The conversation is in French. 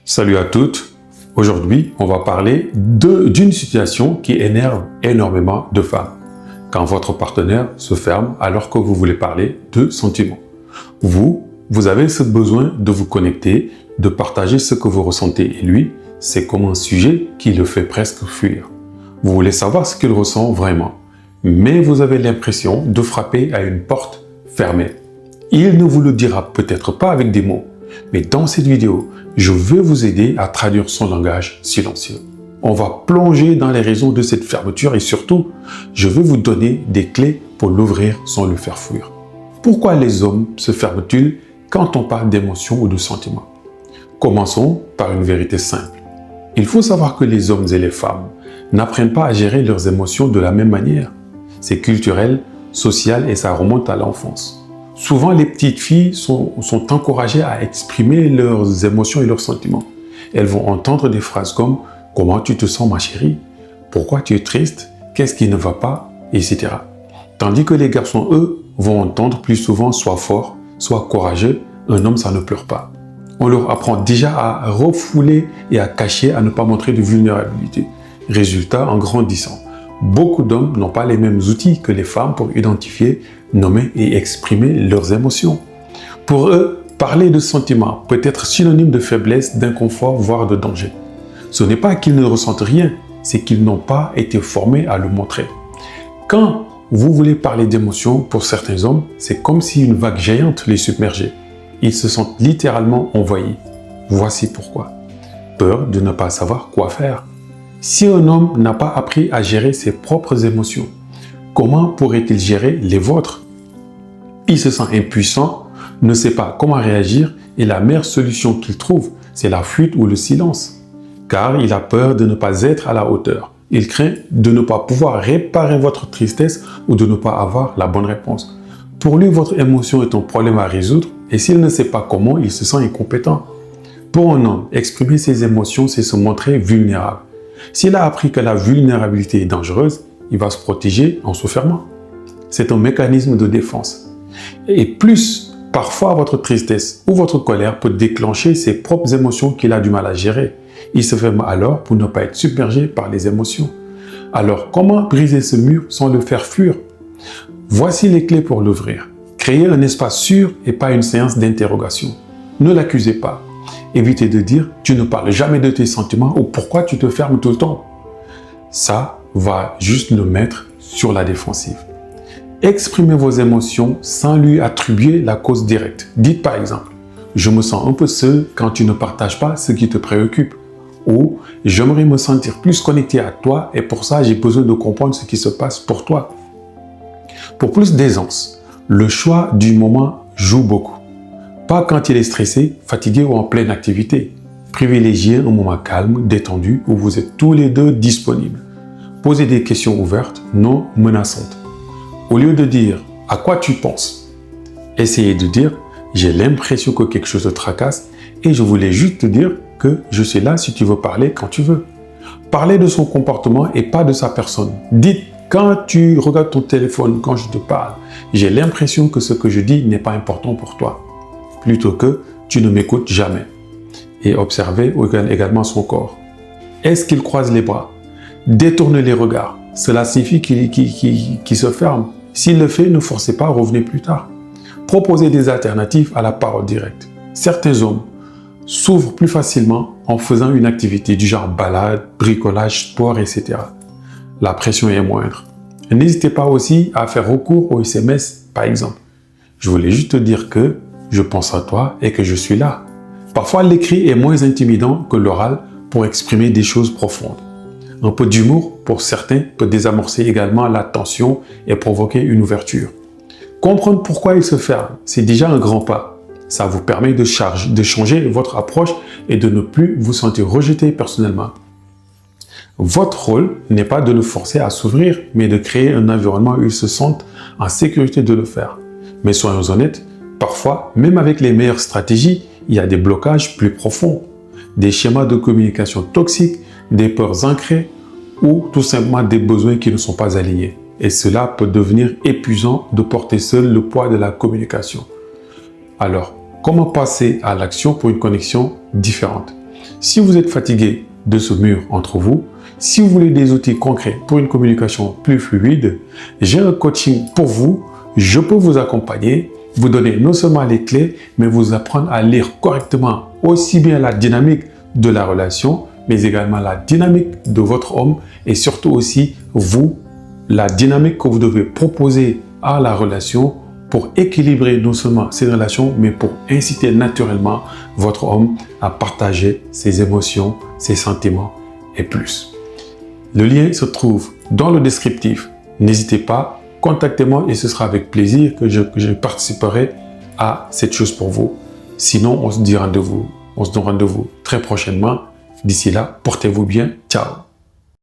Salut à toutes. Aujourd'hui, on va parler d'une situation qui énerve énormément de femmes. Quand votre partenaire se ferme alors que vous voulez parler de sentiments. Vous avez ce besoin de vous connecter, de partager ce que vous ressentez et lui, c'est comme un sujet qui le fait presque fuir. Vous voulez savoir ce qu'il ressent vraiment, mais vous avez l'impression de frapper à une porte fermée. Il ne vous le dira peut-être pas avec des mots, mais dans cette vidéo, je veux vous aider à traduire son langage silencieux. On va plonger dans les raisons de cette fermeture et surtout, je veux vous donner des clés pour l'ouvrir sans le faire fuir. Pourquoi les hommes se ferment-ils quand on parle d'émotions ou de sentiments? Commençons par une vérité simple. Il faut savoir que les hommes et les femmes n'apprennent pas à gérer leurs émotions de la même manière. C'est culturel, social et ça remonte à l'enfance. Souvent, les petites filles sont encouragées à exprimer leurs émotions et leurs sentiments. Elles vont entendre des phrases comme « Comment tu te sens ma chérie? Pourquoi tu es triste? Qu'est-ce qui ne va pas? » etc. Tandis que les garçons, eux, vont entendre plus souvent « Sois fort, sois courageux, un homme ça ne pleure pas ». On leur apprend déjà à refouler et à cacher, à ne pas montrer de vulnérabilité. Résultat, en grandissant, beaucoup d'hommes n'ont pas les mêmes outils que les femmes pour identifier, nommer et exprimer leurs émotions. Pour eux, parler de sentiments peut être synonyme de faiblesse, d'inconfort, voire de danger. Ce n'est pas qu'ils ne ressentent rien, c'est qu'ils n'ont pas été formés à le montrer. Quand vous voulez parler d'émotions, pour certains hommes, c'est comme si une vague géante les submergeait. Ils se sentent littéralement envahis. Voici pourquoi. Peur de ne pas savoir quoi faire. Si un homme n'a pas appris à gérer ses propres émotions, comment pourrait-il gérer les vôtres? Il se sent impuissant, ne sait pas comment réagir et la meilleure solution qu'il trouve, c'est la fuite ou le silence. Car il a peur de ne pas être à la hauteur. Il craint de ne pas pouvoir réparer votre tristesse ou de ne pas avoir la bonne réponse. Pour lui, votre émotion est un problème à résoudre et s'il ne sait pas comment, il se sent incompétent. Pour un homme, exprimer ses émotions, c'est se montrer vulnérable. S'il a appris que la vulnérabilité est dangereuse, il va se protéger en se fermant. C'est un mécanisme de défense. Et plus, parfois, votre tristesse ou votre colère peut déclencher ses propres émotions qu'il a du mal à gérer. Il se ferme alors pour ne pas être submergé par les émotions. Alors, comment briser ce mur sans le faire fuir? Voici les clés pour l'ouvrir. Créer un espace sûr et pas une séance d'interrogation. Ne l'accusez pas. Évitez de dire « tu ne parles jamais de tes sentiments » ou « pourquoi tu te fermes tout le temps ?» Ça va juste le mettre sur la défensive. Exprimez vos émotions sans lui attribuer la cause directe. Dites par exemple « je me sens un peu seul quand tu ne partages pas ce qui te préoccupe » ou « j'aimerais me sentir plus connecté à toi et pour ça j'ai besoin de comprendre ce qui se passe pour toi ». Pour plus d'aisance, le choix du moment joue beaucoup. Pas quand il est stressé, fatigué ou en pleine activité. Privilégiez un moment calme, détendu, où vous êtes tous les deux disponibles. Posez des questions ouvertes, non menaçantes. Au lieu de dire « à quoi tu penses ?», essayez de dire « j'ai l'impression que quelque chose te tracasse et je voulais juste te dire que je suis là si tu veux parler quand tu veux ». Parlez de son comportement et pas de sa personne. Dites « quand tu regardes ton téléphone, quand je te parle, j'ai l'impression que ce que je dis n'est pas important pour toi ». Plutôt que « tu ne m'écoutes jamais ». Et observez également son corps. Est-ce qu'il croise les bras? Détournez les regards. Cela signifie qu'il se ferme. S'il le fait, ne forcez pas, revenez plus tard. Proposez des alternatives à la parole directe. Certains hommes s'ouvrent plus facilement en faisant une activité du genre balade, bricolage, sport, etc. La pression est moindre. N'hésitez pas aussi à faire recours au SMS, par exemple. Je voulais juste te dire que je pense à toi et que je suis là. Parfois, l'écrit est moins intimidant que l'oral pour exprimer des choses profondes. Un peu d'humour, pour certains, peut désamorcer également la tension et provoquer une ouverture. Comprendre pourquoi il se ferme, c'est déjà un grand pas. Ça vous permet de changer votre approche et de ne plus vous sentir rejeté personnellement. Votre rôle n'est pas de le forcer à s'ouvrir, mais de créer un environnement où il se sente en sécurité de le faire. Mais soyons honnêtes, parfois, même avec les meilleures stratégies, il y a des blocages plus profonds, des schémas de communication toxiques, des peurs ancrées ou tout simplement des besoins qui ne sont pas alignés. Et cela peut devenir épuisant de porter seul le poids de la communication. Alors, comment passer à l'action pour une connexion différente? Si vous êtes fatigué de ce mur entre vous, si vous voulez des outils concrets pour une communication plus fluide, j'ai un coaching pour vous. Je peux vous accompagner, vous donner non seulement les clés, mais vous apprendre à lire correctement aussi bien la dynamique de la relation, mais également la dynamique de votre homme et surtout aussi vous, la dynamique que vous devez proposer à la relation pour équilibrer non seulement ces relations, mais pour inciter naturellement votre homme à partager ses émotions, ses sentiments et plus. Le lien se trouve dans le descriptif. N'hésitez pas, contactez-moi et ce sera avec plaisir que je participerai à cette chose pour vous. Sinon, on se donne rendez-vous très prochainement. D'ici là, portez-vous bien. Ciao.